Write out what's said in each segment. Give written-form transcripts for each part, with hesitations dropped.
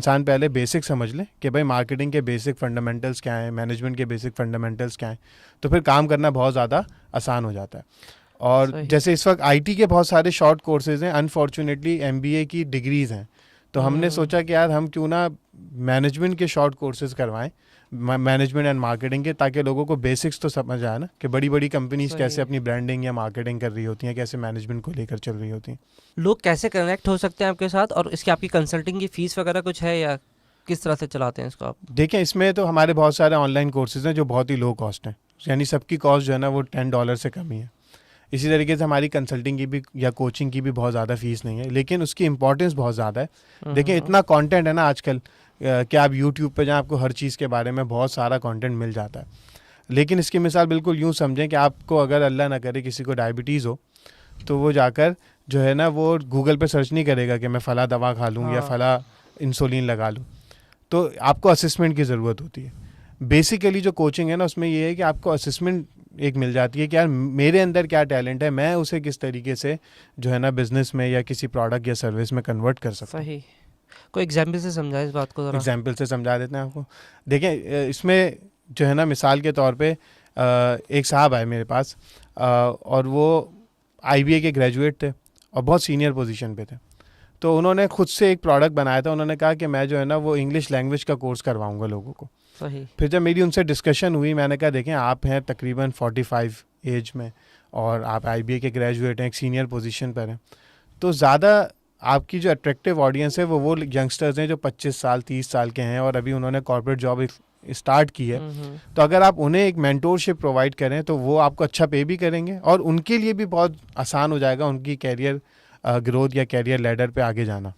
इंसान पहले बेसिक समझ ले कि भाई मार्केटिंग के बेसिक फंडामेंटल्स क्या हैं, मैनेजमेंट के बेसिक फंडामेंटल्स क्या हैं, तो फिर काम करना बहुत ज़्यादा आसान हो जाता है। और जैसे इस वक्त आईटी के बहुत सारे शॉर्ट कोर्सेज हैं, अनफॉर्चुनेटली एमबीए की डिग्रीज हैं, तो हमने सोचा कि यार हम क्यों ना मैनेजमेंट के शॉर्ट कोर्सेज करवाएं, मैनेजमेंट एंड मार्केटिंग के, ताकि लोगों को बेसिक्स तो समझ आए ना कि बड़ी बड़ी कंपनीज कैसे अपनी ब्रांडिंग या मार्केटिंग कर रही होती हैं, कैसे मैनेजमेंट को लेकर चल रही होती हैं। लोग कैसे कनेक्ट हो सकते हैं आपके साथ, और इसकी आपकी कंसल्टिंग की फीस वगैरह कुछ है, या किस तरह से चलाते हैं इसको आप? देखें, इसमें तो हमारे बहुत सारे ऑनलाइन कोर्सेज हैं जो बहुत ही लो कॉस्ट हैं, यानी सबकी कॉस्ट जो है ना वो $10 से कम ही है। इसी तरीके से हमारी कंसल्टिंग की भी या कोचिंग की भी बहुत ज़्यादा फीस नहीं है, लेकिन उसकी इंपॉर्टेंस बहुत ज़्यादा है। देखिए इतना कंटेंट है ना आजकल कि आप यूट्यूब पे जहाँ आपको हर चीज़ के बारे में बहुत सारा कंटेंट मिल जाता है। लेकिन इसकी मिसाल बिल्कुल यूँ समझें कि आपको अगर अल्लाह ना करे किसी को डायबिटीज़ हो, तो वो जाकर जो है ना वो गूगल पे सर्च नहीं करेगा कि मैं फ़ला दवा खा लूँ या फ़ला इंसुलिन लगा लूँ, तो आपको असेसमेंट की ज़रूरत होती है। बेसिकली जो कोचिंग है ना उसमें ये है कि आपको असेसमेंट एक मिल जाती है कि यार मेरे अंदर क्या टैलेंट है, मैं उसे किस तरीके से जो है ना बिजनेस में या किसी प्रोडक्ट या सर्विस में कन्वर्ट कर सकता हूँ। सही। कोई एग्जाम्पल से समझाए इस बात को ज़रा। एग्जाम्पल से समझा देते हैं आपको। देखें इसमें जो है ना मिसाल के तौर पे एक साहब आए मेरे पास और वो IBA के ग्रेजुएट थे और बहुत सीनियर पोजीशन पे थे। तो उन्होंने खुद से एक प्रोडक्ट बनाया था। उन्होंने कहा कि मैं जो है ना वो इंग्लिश लैंग्वेज का कोर्स करवाऊंगा लोगों को। सही। फिर जब मेरी उनसे डिस्कशन हुई, मैंने कहा देखें आप हैं तकरीबन 45 एज में और आप IBA के ग्रेजुएट हैं, एक सीनियर पोजीशन पर हैं, तो ज़्यादा आपकी जो अट्रैक्टिव ऑडियंस है वो यंगस्टर्स हैं जो 25 साल 30 साल के हैं और अभी उन्होंने कॉर्पोरेट जॉब स्टार्ट की है। तो अगर आप उन्हें एक मेंटोरशिप प्रोवाइड करें तो वो आपको अच्छा पे भी करेंगे और उनके लिए भी बहुत आसान हो जाएगा उनकी कैरियर ग्रोथ या कैरियर लैडर पे आगे जाना।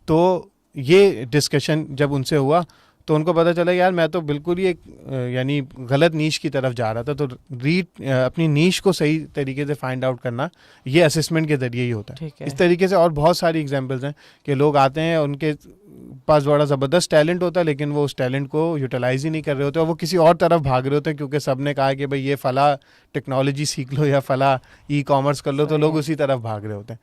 तो ये डिस्कशन जब उनसे हुआ तो उनको पता चला यार मैं तो बिल्कुल ही एक यानी गलत नीश की तरफ जा रहा था। तो अपनी नीश को सही तरीके से फाइंड आउट करना ये असेसमेंट के ज़रिए ही होता है। इस तरीके से और बहुत सारी एग्जांपल्स हैं कि लोग आते हैं, उनके पास बड़ा ज़बरदस्त टैलेंट होता है लेकिन वो उस टैलेंट को यूटिलाइज ही नहीं कर रहे होते और वो किसी और तरफ भाग रहे होते हैं क्योंकि सब ने कहा कि भाई ये फ़ला टेक्नोलॉजी सीख लो या फ़ला ई-कॉमर्स कर लो, तो लोग उसी तरफ भाग रहे होते हैं।